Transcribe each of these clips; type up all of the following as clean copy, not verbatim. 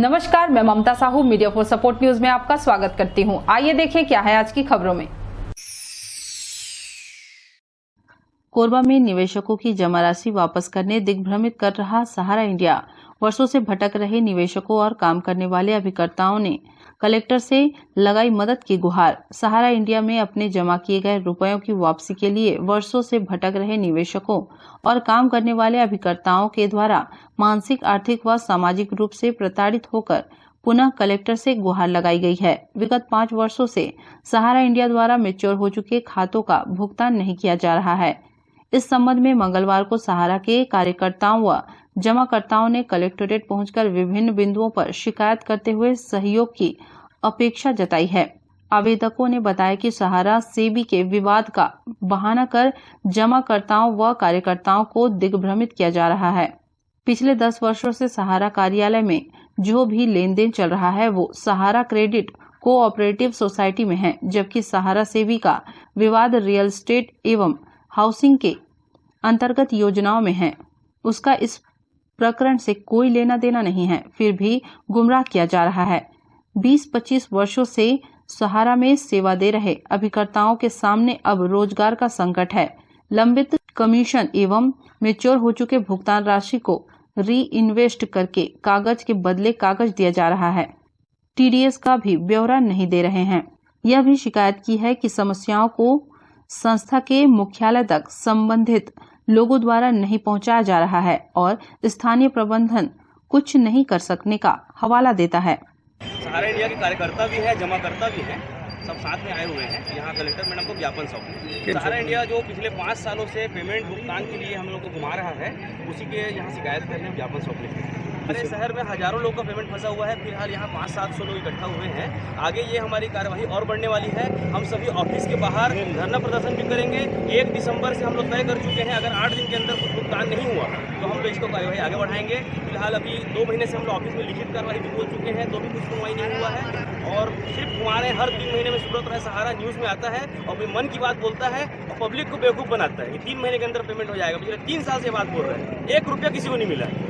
नमस्कार, मैं Mamata Sahu media for support news में आपका स्वागत करती हूं। आइए देखें क्या है आज की खबरों में। कोरबा में निवेशकों की जमा राशि वापस करने दिग्भ्रमित कर रहा सहारा इंडिया। वर्षों से भटक रहे निवेशकों और काम करने वाले अभिकर्ताओं ने कलेक्टर से लगाई मदद की गुहार। सहारा इंडिया में अपने जमा किए गए रुपयों की वापसी के लिए वर्षों से भटक रहे निवेशकों और काम करने वाले अभिकर्ताओं के द्वारा मानसिक, आर्थिक व सामाजिक रूप से प्रताड़ित होकर पुनः कलेक्टर से गुहार लगाई गई है। विगत 5 वर्षों से सहारा इंडिया द्वारा मैच्योर हो चुके खातों का भुगतान नहीं किया जा रहा है। इस संबंध में मंगलवार को सहारा के कार्यकर्ताओं व जमाकर्ताओं ने कलेक्टोरेट पहुंचकर विभिन्न बिंदुओं पर शिकायत करते हुए सहयोग की अपेक्षा जताई है। आवेदकों ने बताया कि सहारा सेबी के विवाद का बहाना कर जमाकर्ताओं व कार्यकर्ताओं को दिग्भ्रमित किया जा रहा है। पिछले 10 वर्षों से सहारा कार्यालय में जो भी लेन देन चल रहा है वो सहारा क्रेडिट कोऑपरेटिव सोसाइटी में है, जबकि सहारा सेबी का विवाद रियल एस्टेट एवं हाउसिंग के अंतर्गत योजनाओं में है। उसका इस प्रकरण से कोई लेना देना नहीं है, फिर भी गुमराह किया जा रहा है। 20-25 वर्षों से सहारा में सेवा दे रहे अभिकर्ताओं के सामने अब रोजगार का संकट है। लंबित कमीशन एवं मैच्योर हो चुके भुगतान राशि को री इन्वेस्ट करके कागज के बदले कागज दिया जा रहा है। टीडीएस का भी ब्यौरा नहीं दे रहे हैं। यह भी शिकायत की है कि समस्याओं को संस्था के मुख्यालय तक संबंधित लोगों द्वारा नहीं पहुंचाया जा रहा है और स्थानीय प्रबंधन कुछ नहीं कर सकने का हवाला देता है। सहारा इंडिया के कार्यकर्ता भी है, जमाकर्ता भी है, सब साथ में आए हुए हैं। यहाँ कलेक्टर मैडम को ज्ञापन सौंपे। सहारा इंडिया जो पिछले 5 सालों से पेमेंट भुगतान के लिए हम लोग को घुमा रहा है, उसी के यहाँ शिकायत करने ज्ञापन सौंपने। पूरे शहर में हजारों लोग का पेमेंट फंसा हुआ है। फिलहाल यहाँ 500-700 लोग इकट्ठा हुए हैं। आगे ये हमारी कार्यवाही और बढ़ने वाली है। हम सभी ऑफिस के बाहर धरना प्रदर्शन भी करेंगे। 1 दिसंबर से हम लोग तय कर चुके हैं, अगर 8 दिन के अंदर कुछ भुगतान नहीं हुआ तो हम लोग इसको कार्यवाही आगे बढ़ाएंगे। फिलहाल अभी 2 महीने से हम लोग ऑफिस में लिखित कार्रवाई भी बोल चुके हैं, तो भी कुछ सुनवाई नहीं हुआ है। और सिर्फ हमारे हर 3 महीने में सूरत सहारा न्यूज़ में आता है और अपने मन की बात बोलता है और पब्लिक को बेवकूफ़ बनाता है कि 3 महीने के अंदर पेमेंट हो जाएगा। पिछले 3 साल से बात बोल रहे हैं, 1 रुपया किसी को नहीं मिला है।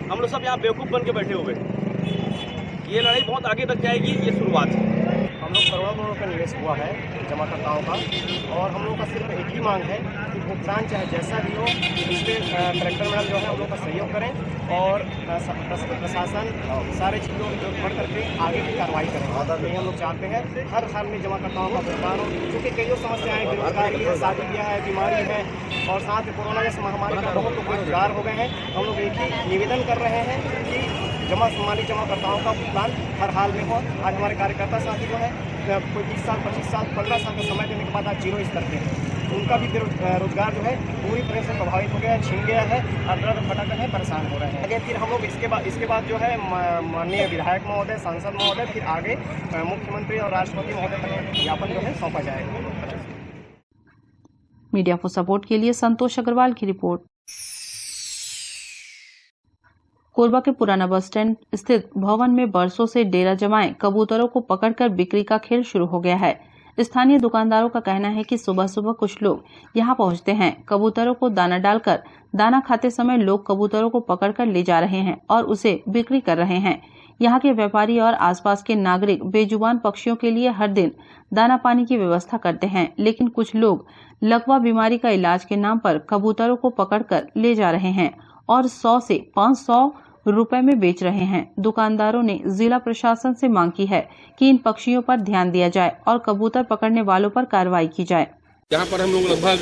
हम लोग सब यहाँ बेवकूफ़ बन के बैठे हुए हैं। ये लड़ाई बहुत आगे तक जाएगी, ये शुरुआत है। हम लोग करोड़ों का निवेश हुआ है जमाकर्ताओं का, और हम लोग का सिर्फ एक ही मांग है कि भुगतान चाहे जैसा भी हो, इसलिए कलेक्टर मैडम जो है हम लोग का सहयोग करें और प्रशासन सारे चीज़ों को बढ़ करके आगे की कार्रवाई करें। यही हम लोग चाहते हैं। हर हाल में जमाकर्ताओं का भुगतान हो, क्योंकि कई समस्याएँ, बेरोजगारी है, शादी ब्याह है, बीमारी है, और साथ में कोरोना जैसी महामारी का बहुत लोग बेरोजगार हो गए हैं। हम लोग एक ही निवेदन कर रहे हैं कि जमाकर्ताओं का भुगतान हर हाल में हो। आज हमारे कार्यकर्ता साथी जो है कोई 20 साल, 25 साल, 15 साल का समय देने के बाद आज 0 स्तर पे है, तो उनका भी रोजगार जो है पूरी तरह से प्रभावित हो गया है, छीन गया है, और दर्द भटक है, परेशान हो रहे हैं। आगे फिर हम लोग इसके बाद जो है माननीय विधायक महोदय, सांसद महोदय, फिर आगे मुख्यमंत्री और राष्ट्रपति महोदय तक ज्ञापन जो है सौंपा जाएगा। मीडिया फॉर सपोर्ट के लिए संतोष अग्रवाल की रिपोर्ट। कोरबा के पुराना बस स्टैंड स्थित भवन में बरसों से डेरा जमाए कबूतरों को पकड़कर बिक्री का खेल शुरू हो गया है। स्थानीय दुकानदारों का कहना है कि सुबह सुबह कुछ लोग यहां पहुंचते हैं। कबूतरों को दाना डालकर दाना खाते समय लोग कबूतरों को पकड़कर ले जा रहे हैं और उसे बिक्री कर रहे हैं। यहाँ के व्यापारी और आसपास के नागरिक बेजुबान पक्षियों के लिए हर दिन दाना पानी की व्यवस्था करते हैं, लेकिन कुछ लोग लकवा बीमारी का इलाज के नाम पर कबूतरों को पकड़कर ले जा रहे हैं और 100 से 500 रुपए में बेच रहे हैं। दुकानदारों ने जिला प्रशासन से मांग की है कि इन पक्षियों पर ध्यान दिया जाए और कबूतर पकड़ने वालों पर कार्रवाई की जाए। यहाँ पर हम लोग लगभग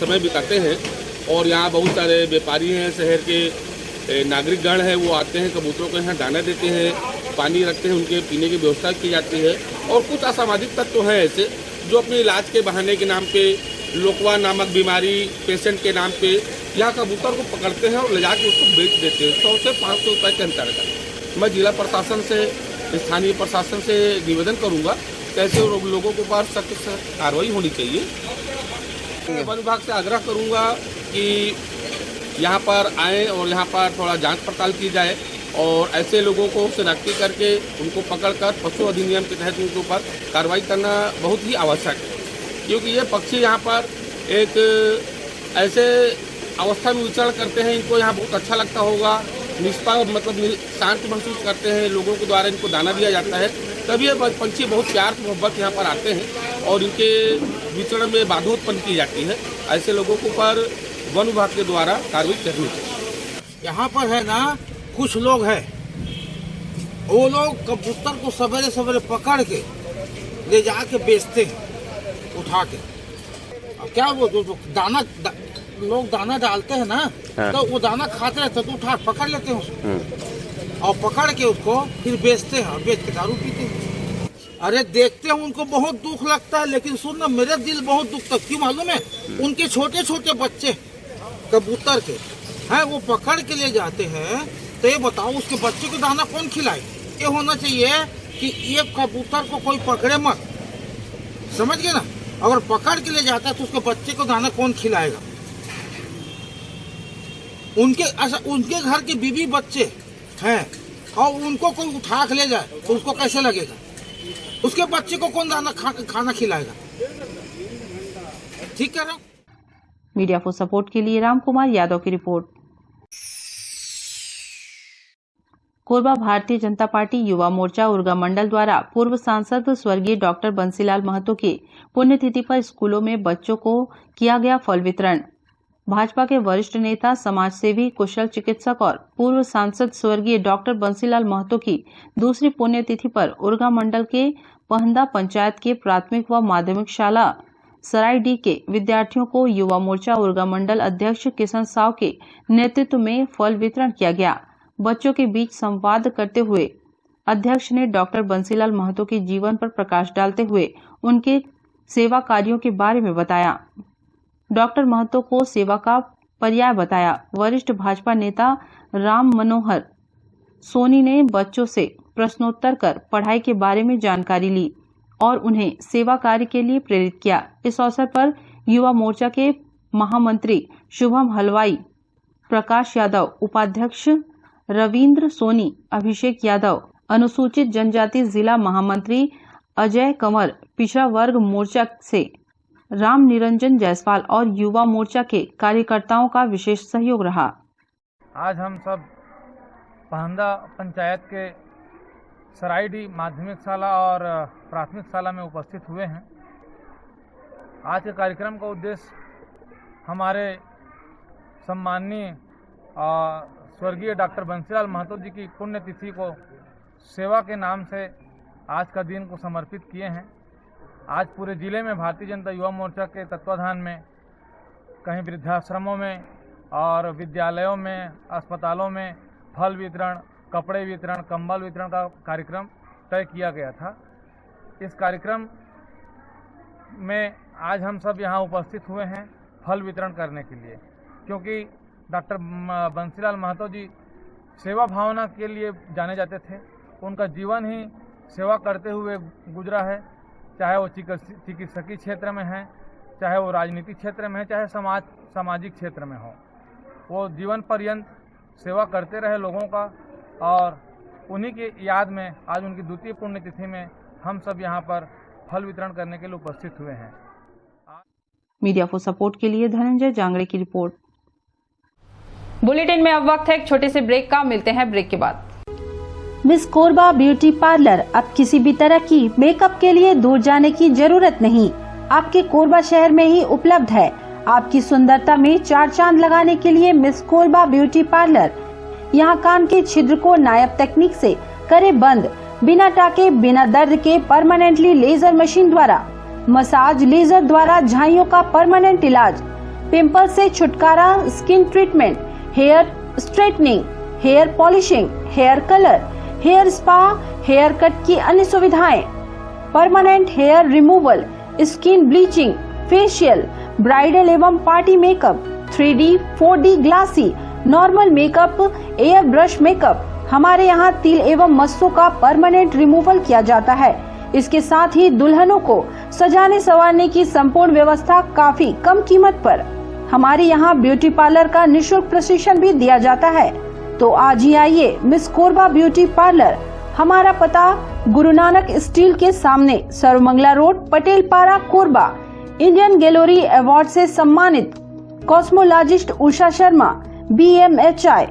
समय बिताते हैं और यहाँ बहुत सारे व्यापारी हैं, शहर के नागरिकगण हैं, वो आते हैं, कबूतरों को यहाँ दाना देते हैं, पानी रखते हैं, उनके पीने की व्यवस्था की जाती है। और कुछ असामाजिक तत्व हैं ऐसे जो अपने इलाज के बहाने के नाम पे, लोकवा नामक बीमारी पेशेंट के नाम पे यहाँ कबूतर को पकड़ते हैं और ले जाके उसको बेच देते हैं 100 से 500 रुपये के अंतर्गत। मैं जिला प्रशासन से, स्थानीय प्रशासन से निवेदन करूँगा कि ऐसे लोगों के ऊपर सख्त कार्रवाई होनी चाहिए। वन विभाग से आग्रह करूँगा कि यहाँ पर आएँ और यहाँ पर थोड़ा जांच पड़ताल की जाए और ऐसे लोगों को शनाख्ती करके उनको पकड़कर पशु अधिनियम के तहत उनके ऊपर कार्रवाई करना बहुत ही आवश्यक है, क्योंकि ये पक्षी यहाँ पर एक ऐसे अवस्था में विचरण करते हैं, इनको यहाँ बहुत अच्छा लगता होगा मतलब शांत महसूस करते हैं, लोगों के द्वारा इनको दाना दिया जाता है, तभी ये पंछी बहुत प्यार मोहब्बत यहाँ पर आते हैं और इनके विचरण में बाधा उत्पन्न की जाती है। ऐसे लोगों को पर वन विभाग के द्वारा कार्रवाई करनी चाहिए। यहाँ पर है ना कुछ लोग हैं, वो लोग कबूतर को सवेरे सवेरे पकड़ के ले जाके बेचते हैं उठा के। अब क्या वो जो दाना लोग दाना डालते हैं ना, तो वो दाना खाते रहते तो उठा पकड़ लेते हैं उसको और पकड़ के उसको फिर बेचते हैं और बेच के दारू पीते हैं। अरे देखते हैं उनको बहुत दुख लगता है, लेकिन सुन ना मेरा दिल बहुत दुख तक क्यों मालूम है, उनके छोटे छोटे बच्चे कबूतर के हैं वो पकड़ के ले जाते हैं। तो ये बताओ उसके बच्चे को दाना कौन खिलाए? ये होना चाहिए कि ये कबूतर को कोई पकड़े मत, समझ गए ना। अगर पकड़ के ले जाता है तो उसके बच्चे को दाना कौन खिलाएगा? उनके घर के बीवी बच्चे हैं और उनको कोई उठा के ले जाए तो उसको कैसे लगेगा? उसके बच्चे को कौन दाना खाना खिलाएगा? ठीक है ना। मीडिया फॉर सपोर्ट के लिए राम कुमार यादव की रिपोर्ट। कोरबा भारतीय जनता पार्टी युवा मोर्चा उर्गा मंडल द्वारा पूर्व सांसद स्वर्गीय डॉक्टर बंसीलाल महतो की पुण्यतिथि पर स्कूलों में बच्चों को किया गया फल वितरण। भाजपा के वरिष्ठ नेता, समाजसेवी, कुशल चिकित्सक और पूर्व सांसद स्वर्गीय डॉक्टर बंसीलाल महतो की दूसरी पुण्यतिथि पर उर्गा मंडल के पहंदा पंचायत के प्राथमिक व माध्यमिक शाला सरायडी के विद्यार्थियों को युवा मोर्चा उर्गा मंडल अध्यक्ष किशन साव के नेतृत्व में फल वितरण किया गया। बच्चों के बीच संवाद करते हुए अध्यक्ष ने डॉक्टर बंसीलाल महतो के जीवन पर प्रकाश डालते हुए उनके सेवा कार्यों के बारे में बताया। डॉक्टर महतो को सेवा का पर्याय बताया। वरिष्ठ भाजपा नेता राम मनोहर सोनी ने बच्चों से प्रश्नोत्तर कर पढ़ाई के बारे में जानकारी ली और उन्हें सेवा कार्य के लिए प्रेरित किया। इस अवसर पर युवा मोर्चा के महामंत्री शुभम हलवाई, प्रकाश यादव, उपाध्यक्ष रविंद्र सोनी, अभिषेक यादव, अनुसूचित जनजाति जिला महामंत्री अजय कंवर, पिछड़ा वर्ग मोर्चा से राम निरंजन जायसवाल और युवा मोर्चा के कार्यकर्ताओं का विशेष सहयोग रहा। आज हम सब पहंदा पंचायत के सरायडी माध्यमिक शाला और प्राथमिक शाला में उपस्थित हुए हैं। आज के कार्यक्रम का उद्देश्य हमारे सम्माननीय स्वर्गीय डॉक्टर बंसीलाल महतो जी की पुण्यतिथि को सेवा के नाम से आज का दिन को समर्पित किए हैं। आज पूरे जिले में भारतीय जनता युवा मोर्चा के तत्वाधान में कहीं वृद्धाश्रमों में और विद्यालयों में, अस्पतालों में फल वितरण, कपड़े वितरण, कंबल वितरण का कार्यक्रम तय किया गया था। इस कार्यक्रम में आज हम सब यहाँ उपस्थित हुए हैं फल वितरण करने के लिए, क्योंकि डॉक्टर बंसीलाल महतो जी सेवा भावना के लिए जाने जाते थे। उनका जीवन ही सेवा करते हुए गुजरा है, चाहे वो चिकित्सकीय क्षेत्र में है, चाहे वो राजनीतिक क्षेत्र में है, चाहे सामाजिक क्षेत्र में हो। वो जीवन पर्यंत सेवा करते रहे लोगों का, और उन्हीं की याद में आज उनकी द्वितीय पुण्यतिथि में हम सब यहाँ पर फल वितरण करने के लिए उपस्थित हुए हैं। मीडिया फॉर सपोर्ट के लिए धनंजय जांगड़े की रिपोर्ट। बुलेटिन में अब वक्त है एक छोटे से ब्रेक का, मिलते हैं ब्रेक के बाद। मिस कोरबा ब्यूटी पार्लर अब किसी भी तरह की मेकअप के लिए दूर जाने की जरूरत नहीं, आपके कोरबा शहर में ही उपलब्ध है। आपकी सुंदरता में चार चांद लगाने के लिए मिस कोरबा ब्यूटी पार्लर। यहाँ कान के छिद्र को नायाब तकनीक से करे बंद, बिना टाके बिना दर्द के परमानेंटली लेजर मशीन द्वारा, मसाज लेजर द्वारा झाइयों का परमानेंट इलाज, पिंपल से छुटकारा, skin treatment, hair straightening, hair polishing, hair colour, hair spa, hair cut की अन्य सुविधाएं, permanent hair removal, skin bleaching, facial, bridal एवं party makeup, 3D, 4D glassy, normal makeup, air brush makeup. हमारे यहाँ तिल एवं मस्सों का परमानेंट रिमूवल किया जाता है। इसके साथ ही दुल्हनों को सजाने संवारने की संपूर्ण व्यवस्था काफी कम कीमत पर। हमारे यहाँ ब्यूटी पार्लर का निःशुल्क प्रशिक्षण भी दिया जाता है। तो आज ही आइए मिस कोरबा ब्यूटी पार्लर। हमारा पता गुरु नानक स्टील के सामने, सर्वमंगला रोड, पटेल पारा, कोरबा। इंडियन गैलरी अवार्ड से सम्मानित cosmologist Usha Sharma, BMHI,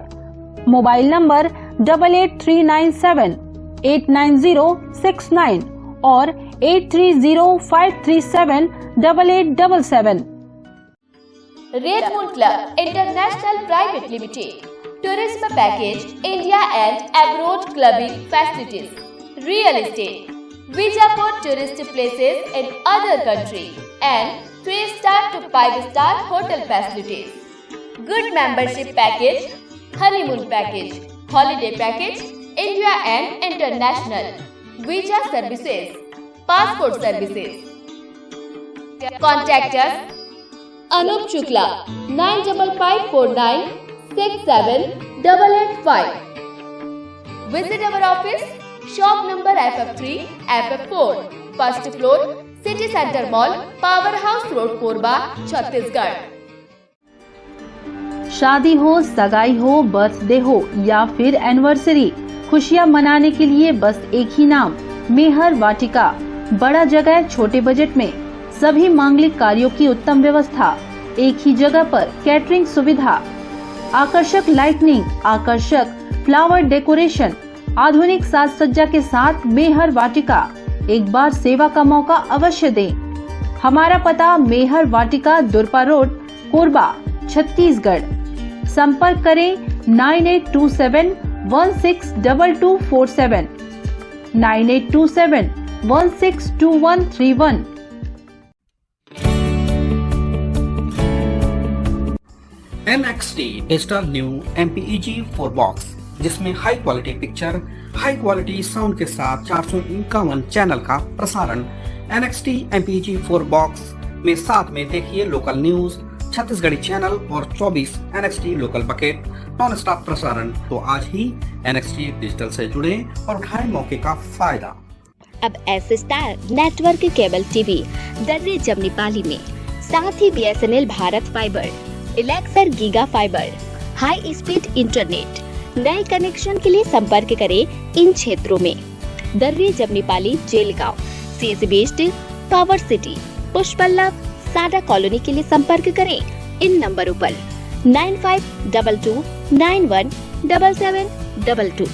mobile number 8839789069 और 8305378877। Red moon club international private limited, tourism package, India and abroad clubbing facilities, real estate, visa for tourist places in other country and 3-star to 5-star hotel facilities, good membership package, honeymoon package, holiday package, India and international, visa services, passport services. Contact us Anup Shukla 9554967885. Visit our office, shop number FF3, FF4, first floor, city centre mall, power house road, Korba, Chhattisgarh. शादी हो, सगाई हो, birthday हो या फिर anniversary, खुशियां मनाने के लिए बस एक ही नाम, मेहर वाटिका। बड़ा जगह, छोटे बजट में सभी मांगलिक कार्यों की उत्तम व्यवस्था, एक ही जगह पर कैटरिंग सुविधा, आकर्षक लाइटनिंग, आकर्षक फ्लावर डेकोरेशन, आधुनिक साज सज्जा के साथ मेहर वाटिका। एक बार सेवा का मौका अवश्य दें। हमारा पता मेहर वाटिका, दुरपा रोड, कोरबा, छत्तीसगढ़। संपर्क करें 9827162247, 9827162131। NXT digital new MPEG 4 box, जिसमें high quality picture, high quality sound के साथ 451 चैनल का प्रसारण। NXT MPEG 4 बॉक्स में साथ में देखिए लोकल न्यूज, छत्तीसगढ़ी चैनल और 24 NXT local bucket non stop प्रसारण। तो आज ही NXT डिजिटल से जुड़े और उठाएं मौके का फायदा। अब S star network cable TV Darri Jamnipali में, साथ ही BSNL भारत फाइबर, इलेक्सर giga fibre, high speed internet. नए कनेक्शन के लिए संपर्क करें इन क्षेत्रों में: Darri Jamnipali, Jelgaon, CSB west, power city, Pushpallav, SADA colony के लिए संपर्क करें इन नंबरों पर 9522917722,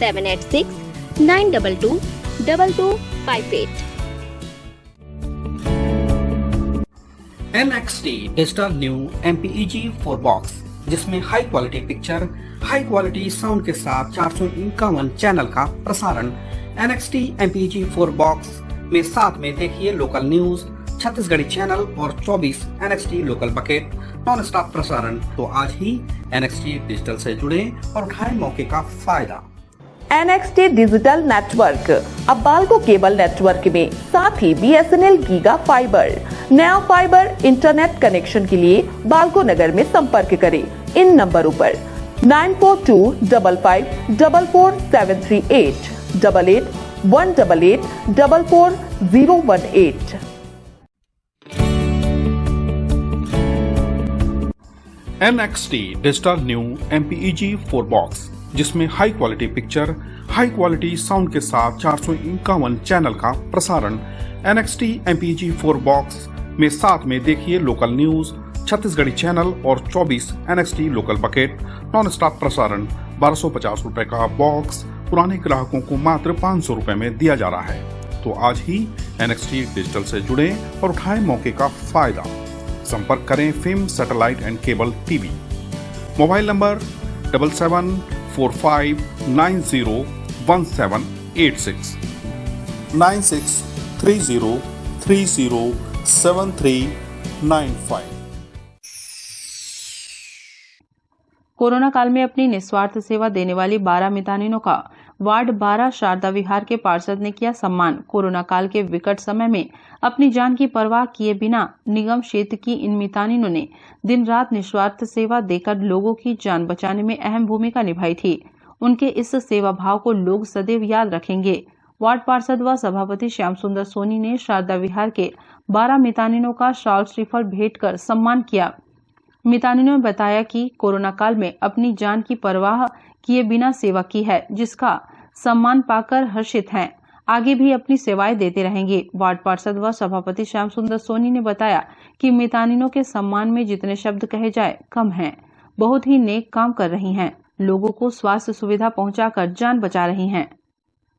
786-922-2258। NXT digital new MPEG 4 box, जिसमें high quality picture, high quality sound के साथ 451 चैनल का प्रसारण। NXT MPEG 4 बॉक्स में साथ में देखिए लोकल न्यूज, छत्तीसगढ़ी चैनल और 24 NXT local bucket non stop प्रसारण। तो आज ही NXT डिजिटल से जुड़े और उठाएं मौके का फायदा। NXT डिजिटल नेटवर्क अब बाल्को केबल नेटवर्क में, साथ ही BSNL गीगा फाइबर। नया फाइबर इंटरनेट कनेक्शन के लिए बाल्को नगर में संपर्क करें इन नंबरों पर 9425544738, 8818844018। NXT digital new MPEG 4 box, जिसमें high quality picture, high quality sound के साथ 451 चैनल का प्रसारण। NXT MPEG 4 बॉक्स में साथ में देखिए लोकल न्यूज, छत्तीसगढ़ी चैनल और 24 NXT local bucket non stop प्रसारण। 1250 रुपए का बॉक्स पुराने ग्राहकों को मात्र 500 रुपए में दिया जा रहा है। तो आज ही NXT डिजिटल से जुड़े और उठाएं मौके का फायदा। संपर्क करें film satellite and cable TV. Mobile number 7745901786, 9630307395। Corona काल में अपनी निस्वार्थ सेवा देने वाली 12 मितानिनों का वार्ड 12 शारदा विहार के पार्षद ने किया सम्मान। कोरोना काल के विकट समय में अपनी जान की परवाह किए बिना निगम क्षेत्र की इन मितानिनों ने दिन रात निस्वार्थ सेवा देकर लोगों की जान बचाने में अहम भूमिका निभाई थी। उनके इस सेवा भाव को लोग सदैव याद रखेंगे। वार्ड पार्षद व सभापति श्याम सुंदर सोनी ने शारदा विहार के 12 मितानिनों का शॉल श्रीफल भेंट कर सम्मान किया। मितानिनों ने बताया कि कोरोना काल में अपनी जान की परवाह किए बिना सेवा की है, जिसका सम्मान पाकर हर्षित हैं। आगे भी अपनी सेवाएं देते रहेंगे। वार्ड पार्षद व सभापति श्याम सुंदर सोनी ने बताया कि मितानिनों के सम्मान में जितने शब्द कहे जाए कम हैं। बहुत ही नेक काम कर रही हैं। लोगों को स्वास्थ्य सुविधा पहुंचाकर जान बचा रही हैं।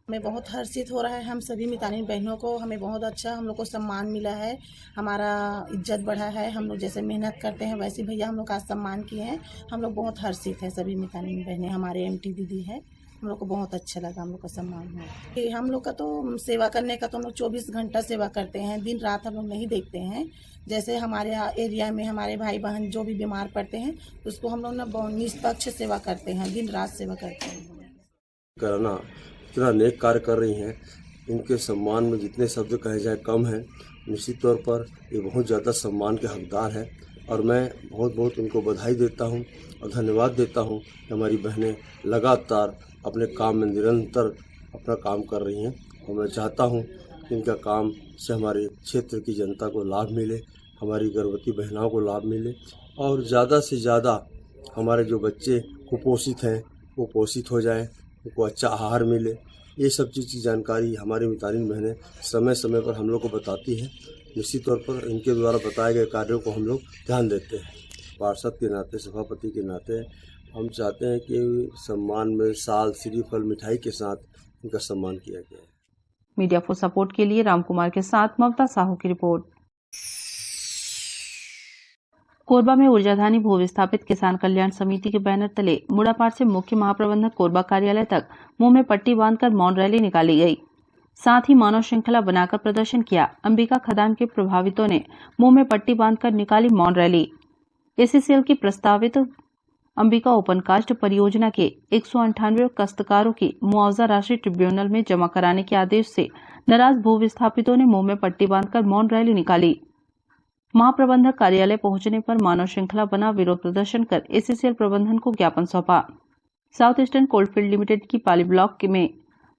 हमें बहुत हर्षित हो रहा है। हम सभी मितानिन बहनों को हमें बहुत अच्छा हम लोग को सम्मान मिला है, हमारा इज्जत बढ़ा है। हम लोग जैसे मेहनत करते हैं वैसे भैया हम लोग का सम्मान किए हैं। हम लोग बहुत हर्षित हैं। सभी मितानिन बहनें हमारे एमटी दीदी है, हम लोग को बहुत अच्छा लगा, हम लोग का सम्मान हुआ। हम लोग का तो सेवा करने का तो हम लोग 24 घंटा सेवा करते हैं, दिन रात हम लोग नहीं देखते हैं। जैसे हमारे एरिया में हमारे भाई बहन जो भी बीमार पड़ते हैं उसको हम लोग ना बहुत निष्पक्ष सेवा करते हैं, दिन रात सेवा करते हैं। करना इतना नेक कार्य कर रही हैं, इनके सम्मान में जितने शब्द कहे जाए कम है। निश्चित तौर पर ये बहुत ज़्यादा सम्मान के हकदार हैं और मैं बहुत बहुत उनको बधाई देता हूं और धन्यवाद देता हूं कि हमारी बहनें लगातार अपने काम में निरंतर अपना काम कर रही हैं और मैं चाहता हूं कि इनका काम से हमारे क्षेत्र की जनता को लाभ मिले, हमारी गर्भवती बहनों को लाभ मिले और ज़्यादा से ज़्यादा हमारे जो बच्चे कुपोषित हैं वो पोषित हो जाएं, उनको अच्छा आहार मिले। ये सब चीज़ की जानकारी हमारी मितानिन बहनें समय समय पर हम लोग को बताती है। निश्चित तौर पर इनके द्वारा बताए गए कार्यों को हम लोग ध्यान देते हैं। पार्षद के नाते, सभापति के नाते हम चाहते हैं कि सम्मान में साल, श्रीफल, मिठाई के साथ इनका सम्मान किया गया है। मीडिया फॉर सपोर्ट के लिए राम कुमार के साथ ममता साहू की रिपोर्ट। कोरबा में ऊर्जाधानी भू विस्थापित किसान कल्याण समिति के बैनर तले मुड़ापार से मुख्य महाप्रबंधक कोरबा कार्यालय तक मुंह में पट्टी बांधकर मौन रैली निकाली गई। साथ ही मानव श्रृंखला बनाकर प्रदर्शन किया। अंबिका खदान के प्रभावितों ने मुंह में पट्टी बांधकर निकाली मौन रैली। एसीसीएल की प्रस्तावित अंबिका ओपन कास्ट परियोजना के 198 काश्तकारों की मुआवजा राशि ट्रिब्यूनल में जमा कराने के आदेश से नाराज भू विस्थापितों ने मुंह में पट्टी बांधकर मौन रैली निकाली। महाप्रबंधक कार्यालय पहुंचने पर मानव श्रृंखला बना विरोध प्रदर्शन कर एसीसीएल प्रबंधन को ज्ञापन सौंपा। साउथ ईस्टर्न कोलफील्ड लिमिटेड की पाली ब्लॉक में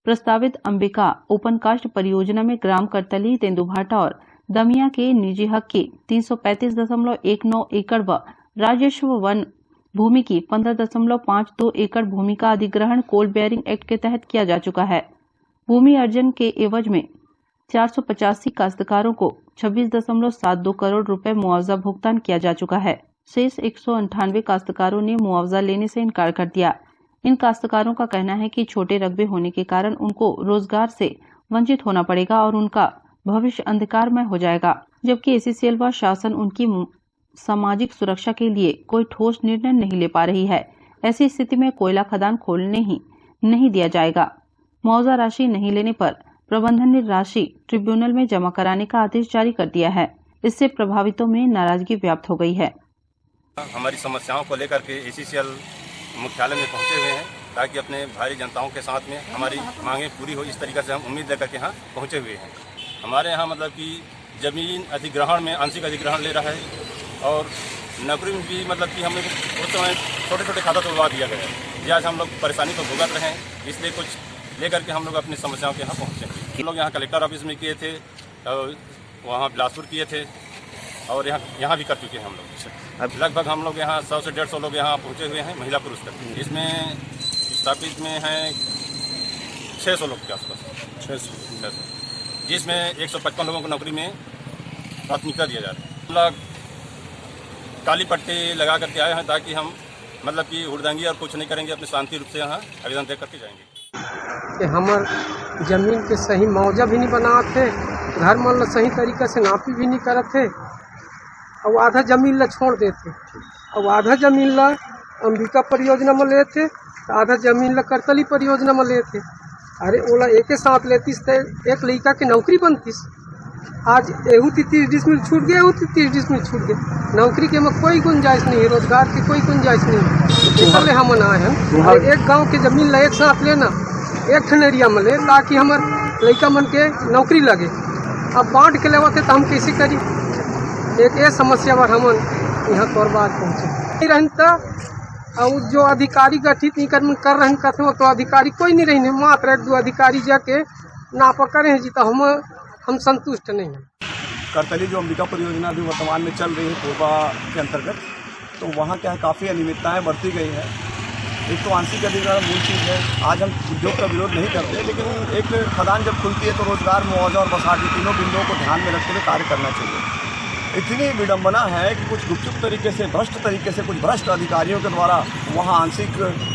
प्रस्तावित अंबिका ओपन कास्ट परियोजना में ग्राम करतली, तेंदुभाटा और दमिया के निजी हक की 335.19 एकड़ व राजस्व वन भूमि की 15.52 एकड़ भूमि का अधिग्रहण कोल बेयरिंग एक्ट के तहत किया जा चुका है। भूमि अर्जन के एवज में 485 काश्तकारों को 26.72 करोड़ रुपए मुआवजा भुगतान किया जा चुका है। शेष 198 काश्तकारों ने मुआवजा लेने से इनकार कर दिया। इन काश्तकारों का कहना है कि छोटे रकबे होने के कारण उनको रोजगार से वंचित होना पड़ेगा और उनका भविष्य अंधकारमय हो जाएगा, जबकि एसीसीएल व शासन उनकी सामाजिक सुरक्षा के लिए कोई ठोस निर्णय नहीं ले पा रही है। ऐसी स्थिति में कोयला खदान खोलने ही नहीं दिया जाएगा। मुआवजा राशि नहीं लेने पर प्रबंधन ने राशि ट्रिब्यूनल में जमा कराने का आदेश जारी कर दिया है। इससे प्रभावितों में नाराजगी व्याप्त हो गई है। हमारी समस्याओं को लेकर के एसीसीएल मुख्यालय में पहुंचे हुए हैं ताकि अपने भारी जनताओं के साथ में हमारी मांगें पूरी हो, इस तरीके से हम उम्मीद लेकर के यहाँ पहुंचे हुए हैं। हमारे यहाँ मतलब कि जमीन अधिग्रहण में आंशिक अधिग्रहण ले रहा है और नौकरी में भी मतलब कि हमें उस समय छोटे छोटे खाता तोड़वा दिया गया है। जी आज हम लोग परेशानी को भुगत रहे हैं, इसलिए कुछ लेकर के हम लोग अपनी समस्याओं के यहाँ पहुँचे हैं। हम लोग यहाँ कलेक्टर ऑफिस में किए थे, वहाँ बिलासपुर किए थे और यहाँ भी कर चुके हैं हम लोग। लगभग हम लोग यहाँ 100 से 150 लोग यहाँ पहुँचे हुए हैं महिला पुरुष तक। इसमें स्थापित में हैं 600 लोग के आसपास, 600 जिसमें 155 लोगों को नौकरी में प्राथमिकता दिया जा रहा है। हम लोग काली पट्टी लगा करके आए हैं ताकि हम मतलब कि हुड़दंगी और कुछ नहीं करेंगे, अपने शांति रूप से यहाँ आवेदन दे करके जाएंगे। कि हमार जमीन के सही मुआवजा भी नहीं बनाते थे, घर मन सही तरीके से नापी भी नहीं करते थे और आधा जमीन ला छोड़ देते और आधा जमीन ला अंबिका परियोजना में लेते, आधा जमीन ला करतली परियोजना में लेते। अरे ओला एक साथ लेतीस थे, एक लड़का की नौकरी बनतीस। आज एहू 30 डिसमिल छूट गया, एहू 30 डिसमिल छूट गया। नौकरी के में कोई गुंजाइश नहीं है, रोजगार की कोई गुंजाइश नहीं है। इसलिए हम आए हैं एक गांव के जमीन ला एक साथ लेना, एक ठनेरिया में ले ताकि हमार लड़का मन के नौकरी लगे। अब बांट के लेवा थे तो हम कैसे करी? एक ये समस्या पर हम यहाँ कोरबा पहुँचे रहता और जो अधिकारी गठित नहीं कर रहे कथे तो अधिकारी कोई नहीं रही, मात्र 1-2 अधिकारी जाके नापा करें जी तो हम संतुष्ट नहीं हैं। करतली जो अंबिका परियोजना अभी वर्तमान में चल रही है कोरबा के अंतर्गत, तो वहाँ क्या है काफ़ी अनियमितताएँ बरती गई है। एक तो आंशिक अधिग्रहण मूल चीज़ है। आज हम उद्योग का विरोध नहीं करते, लेकिन एक खदान जब खुलती है तो रोजगार, मुआवजा और बसात, तीनों बिंदुओं को ध्यान में रखते हुए कार्य करना चाहिए। इतनी विडंबना है कि कुछ गुपचुप तरीके से, भ्रष्ट तरीके से, कुछ भ्रष्ट अधिकारियों के द्वारा वहाँ आंशिक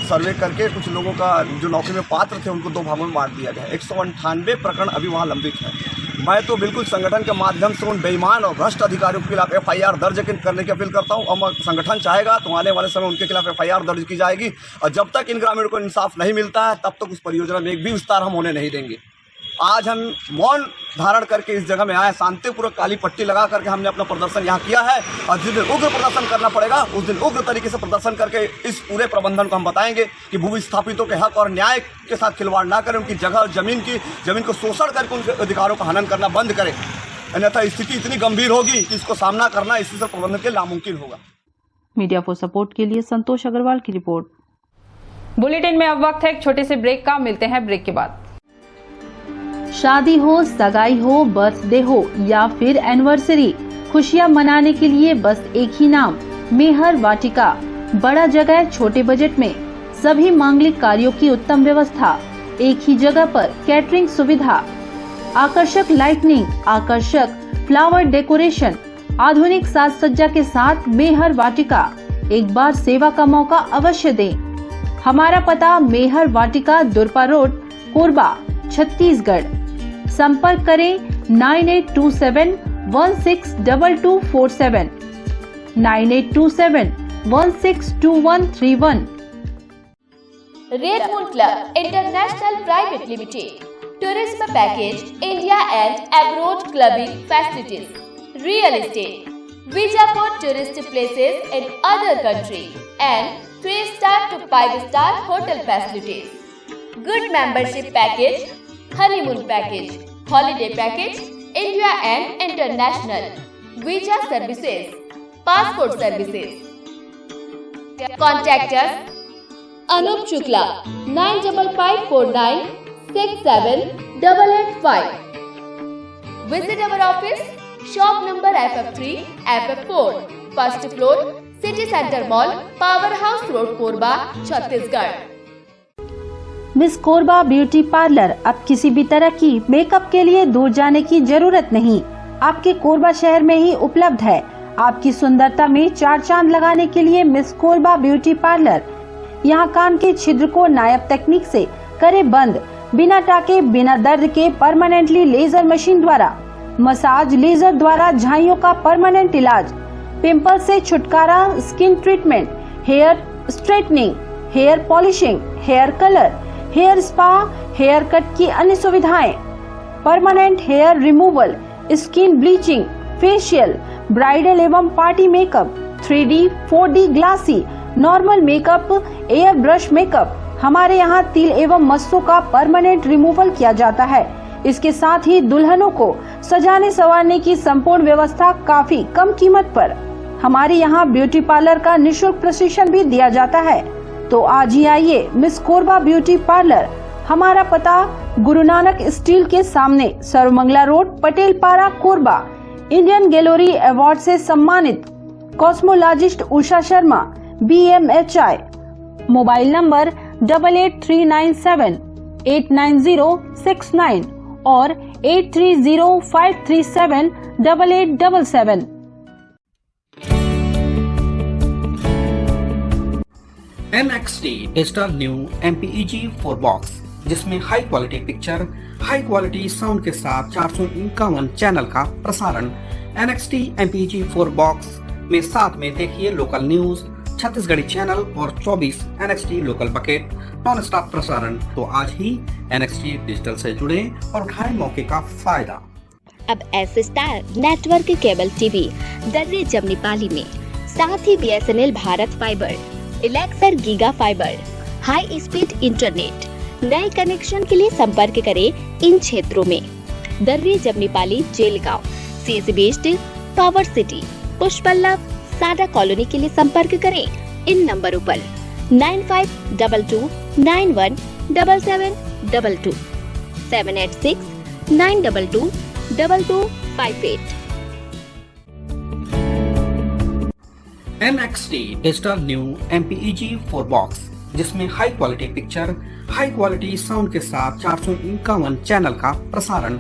सर्वे करके कुछ लोगों का जो नौकरी में पात्र थे उनको 2 भागों में बांट दिया गया। 198 प्रकरण अभी वहाँ लंबित है। मैं तो बिल्कुल संगठन के माध्यम से उन बेईमान और भ्रष्ट अधिकारियों के खिलाफ FIR दर्ज करने की अपील करता हूँ। और संगठन चाहेगा तो आने वाले समय उनके खिलाफ FIR दर्ज की जाएगी, और जब तक इन ग्रामीणों को इंसाफ नहीं मिलता है तब तक उस परियोजना में एक भी विस्तार हम होने नहीं देंगे। आज हम मौन धारण करके इस जगह में आए, शांतिपूर्वक काली पट्टी लगा करके हमने अपना प्रदर्शन यहाँ किया है, और जिस दिन उग्र प्रदर्शन करना पड़ेगा उस दिन उग्र तरीके से प्रदर्शन करके इस पूरे प्रबंधन को हम बताएंगे कि भू विस्थापितों के हक और न्याय के साथ खिलवाड़ ना करें, उनकी जगह और जमीन को शोषण करके उनके अधिकारों का हनन करना बंद करें, अन्यथा स्थिति इतनी गंभीर होगी कि इसको सामना करना इसी से प्रबंधन के नामुमकिन होगा। मीडिया फॉर सपोर्ट के लिए संतोष अग्रवाल की रिपोर्ट। बुलेटिन में अब वक्त है एक छोटे से ब्रेक का, मिलते हैं ब्रेक के बाद। शादी हो, सगाई हो, बर्थडे हो या फिर एनिवर्सरी, खुशियां मनाने के लिए बस एक ही नाम, मेहर वाटिका। बड़ा जगह, छोटे बजट में सभी मांगलिक कार्यों की उत्तम व्यवस्था, एक ही जगह पर कैटरिंग सुविधा, आकर्षक लाइटनिंग, आकर्षक फ्लावर डेकोरेशन, आधुनिक साज सज्जा के साथ मेहर वाटिका। एक बार सेवा का मौका अवश्य दें। हमारा पता मेहर वाटिका, दुरपा रोड, कोरबा, छत्तीसगढ़। संपर्क करें 9827162247, 9827162131। Red moon club international private limited, tourism package, India and abroad clubbing facilities, real estate, visa for tourist places in other country, and 3-star to 5-star hotel facilities. Good membership package, honeymoon package, holiday package, India and international, visa services, passport services. Contact us Anup Shukla 9554967885. Visit our office, shop number FF3, FF4, first floor, City Center Mall, Powerhouse Road, Korba, Chhattisgarh. Miss Korba beauty parlour, अब किसी भी तरह की makeup के लिए दूर जाने की जरूरत नहीं, आपके कोरबा शहर में ही उपलब्ध है। आपकी सुंदरता में 4 चांद लगाने के लिए मिस कोरबा ब्यूटी पार्लर। यहाँ कान के छिद्र को नायाब तकनीक से करे बंद, बिना टाके, बिना दर्द के परमानेंटली लेजर मशीन द्वारा, मसाज लेजर द्वारा झाइयों का परमानेंट इलाज, पिंपल से छुटकारा, skin treatment, hair straightening, hair polishing, hair colour, hair spa, hair cut की अन्य सुविधाएं, permanent hair removal, skin bleaching, facial, bridal एवं party makeup, 3D, 4D glassy, normal makeup, air brush makeup. हमारे यहाँ तिल एवं मस्सों का परमानेंट रिमूवल किया जाता है। इसके साथ ही दुल्हनों को सजाने संवारने की संपूर्ण व्यवस्था काफी कम कीमत पर। हमारे यहाँ ब्यूटी पार्लर का निःशुल्क प्रशिक्षण भी दिया जाता है। तो आज ही आइए मिस कोरबा ब्यूटी पार्लर। हमारा पता गुरु नानक स्टील के सामने, सर्वमंगला रोड, पटेल पारा, कोरबा। इंडियन गैलरी अवार्ड से सम्मानित cosmologist Usha Sharma, BMHI। Mobile number 8839789069 और 8305378877। NXT digital new MPEG 4 box, जिसमें high quality picture, high quality sound के साथ 451 चैनल का प्रसारण। NXT MPEG 4 बॉक्स में साथ में देखिए लोकल न्यूज, छत्तीसगढ़ी चैनल और 24 NXT local bucket non stop प्रसारण। तो आज ही NXT डिजिटल से जुड़े और उठाएं मौके का फायदा। अब S star network cable TV Darri Jamnipali में, साथ ही BSNL भारत फाइबर, इलेक्सर giga fibre, high speed internet. नए कनेक्शन के लिए संपर्क करें इन क्षेत्रों में: Darri Jamnipali, Jelgaon, CSB based, power city, Pushpallav, SADA colony के लिए संपर्क करें इन नंबरों पर 9522917722, 786-922-2258। NXT digital new MPEG 4 box, जिसमें high quality picture, high quality sound के साथ 451 चैनल का प्रसारण।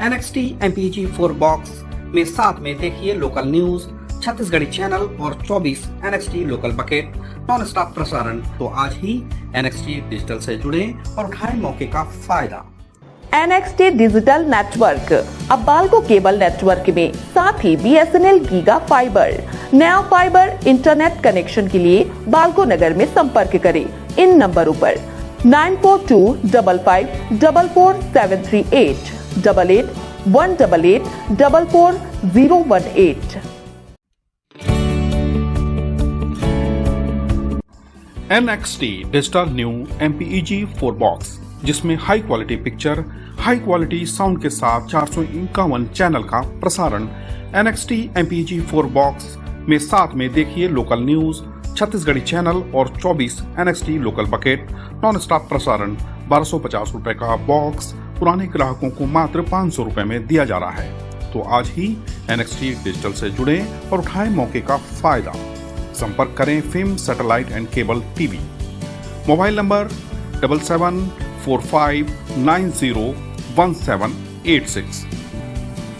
NXT MPEG 4 बॉक्स में साथ में देखिए लोकल न्यूज, छत्तीसगढ़ी चैनल और 24 NXT local bucket non stop प्रसारण। तो आज ही NXT डिजिटल से जुड़े और उठाएं मौके का फायदा। NXT डिजिटल नेटवर्क अब बाल्को केबल नेटवर्क में साथ ही BSNL गीगा फाइबर। नया फाइबर इंटरनेट कनेक्शन के लिए बाल्को नगर में संपर्क करें इन नंबरों पर 9425544738 8818844018। NXT digital new MPEG 4 box, जिसमें high quality picture, high quality sound के साथ 451 चैनल का प्रसारण। NXT MPEG 4 बॉक्स में साथ में देखिए लोकल न्यूज, छत्तीसगढ़ी चैनल और 24 NXT local bucket non stop प्रसारण। 1250 रुपए का बॉक्स पुराने ग्राहकों को मात्र 500 रुपए में दिया जा रहा है। तो आज ही NXT डिजिटल से जुड़े और उठाएं मौके का फायदा। संपर्क करें film satellite and cable TV. Mobile number 7745901786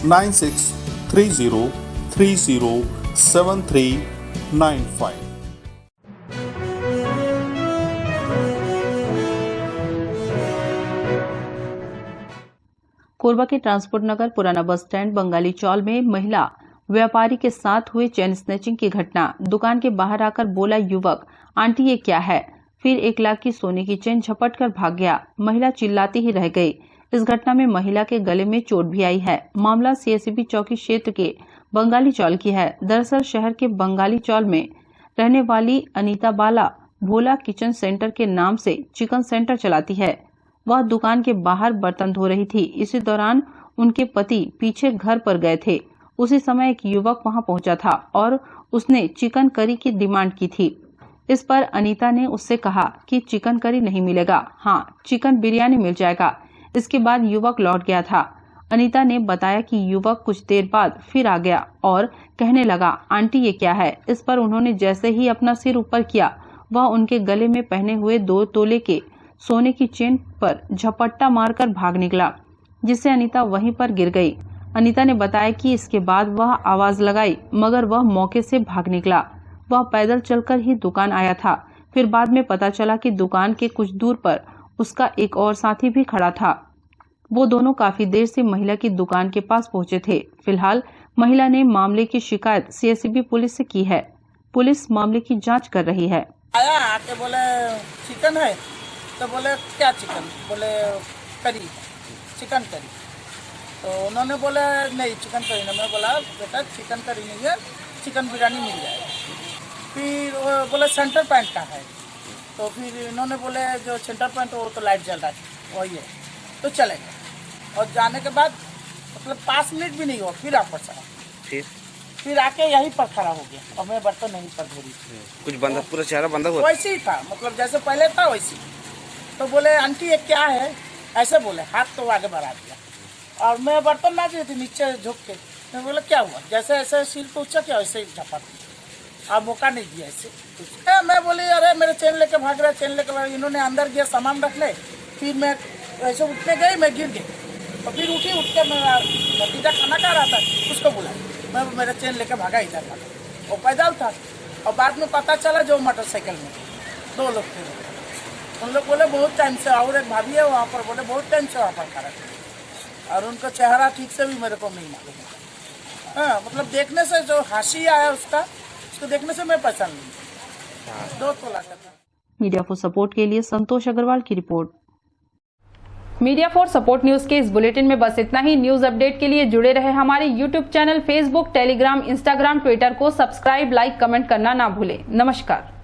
9630307395। Korba के ट्रांसपोर्ट नगर पुराना बस स्टैंड बंगाली चौल में महिला व्यापारी के साथ हुए चेन स्नैचिंग की घटना। दुकान के बाहर आकर बोला युवक, आंटी ये क्या है? फिर 1 लाख की सोने की चेन झपट कर भाग गया। महिला चिल्लाती ही रह गई। इस घटना में महिला के गले में चोट भी आई है। मामला CSB चौकी क्षेत्र के बंगाली चौल की है। दरअसल शहर के बंगाली चौल में रहने वाली अनीता बाला भोला किचन सेंटर के नाम से चिकन सेंटर चलाती है। वह दुकान के बाहर बर्तन धो रही थी। इसी दौरान उनके पति पीछे घर पर गए थे। उसी समय एक युवक वहां पहुंचा था और उसने चिकन करी की डिमांड की थी। इस पर अनीता ने उससे कहा कि चिकन करी नहीं मिलेगा, हाँ चिकन बिरयानी मिल जाएगा। इसके बाद युवक लौट गया था। अनीता ने बताया कि युवक कुछ देर बाद फिर आ गया और कहने लगा, आंटी ये क्या है? इस पर उन्होंने जैसे ही अपना सिर ऊपर किया, वह उनके गले में पहने हुए 2 तोले के सोने की चेन पर झपट्टा मारकर भाग निकला, जिससे अनीता वहीं पर गिर गई। अनीता ने बताया कि इसके बाद वह आवाज लगाई मगर वह मौके से भाग निकला। वह पैदल चलकर ही दुकान आया था। फिर बाद में पता चला कि दुकान के कुछ दूर पर उसका एक और साथी भी खड़ा था। वो दोनों काफी देर से महिला की दुकान के पास पहुंचे थे। फिलहाल महिला ने मामले की शिकायत CSB पुलिस से की है। पुलिस मामले की जाँच कर रही है। आया आके बोले चिकन है, तो बोले क्या चिकन? बोले करी, चिकन करी। तो उन्होंने बोला नहीं चिकन करी नहीं। मैं बोला बेटा चिकन करी नहीं है, चिकन बिरयानी मिल जाएगा। फिर बोले सेंटर पॉइंट का है। तो फिर इन्होंने बोले जो सेंटर पॉइंट वो तो लाइट जल रहा है वही है, तो चले गए। और जाने के बाद मतलब 5 मिनट भी नहीं हुआ फिर वापस आया। फिर आके यहीं पर खड़ा हो गया और मैं बर्तन नहीं पर धो रही थी। कुछ बंदा पूरा चेहरा बंदा हुआ वैसे ही था, मतलब जैसे पहले था वैसे। तो बोले आंटी ये क्या है? ऐसे बोले, हाथ तो आगे बढ़ा दिया और मैं बर्तन ना थी नीचे झुक के। मैं बोला क्या हुआ? जैसे ऐसे सिर को ऊंचा किया वैसे ही झपा दिया और मौका नहीं दिया ऐसे। मैं बोली अरे मेरे चेन लेके भाग रहा, चेन लेके भाग। इन्होंने अंदर गया सामान रख ले। फिर मैं ऐसे उठने गई, मैं गिर गई। तो फिर उठी, उठ के मैं भतीजा खाना खा रहा था, उसको बुला मैं मेरा चेन लेके भागा इधर भागा। वो पैदल था और बाद में पता चला जो मोटरसाइकिल में 2 लोग थे। उन लोग बोले बहुत टाइम से, और एक भाभी है वहाँ पर, बोले बहुत टाइम से वहाँ पर खड़ा था और उनका चेहरा ठीक से भी मेरे को नहीं मालूम। हाँ मतलब देखने से जो हंसी आया उसको देखने से मैं पहचान ली। 2 तोला का था। मीडिया फॉर सपोर्ट के लिए संतोष अग्रवाल की report. Media for support news के इस बुलेटिन में बस इतना ही। न्यूज अपडेट के लिए जुड़े रहे हमारे YouTube channel, Facebook, Telegram, Instagram, Twitter को सब्सक्राइब, लाइक, कमेंट करना ना भूलें। नमस्कार।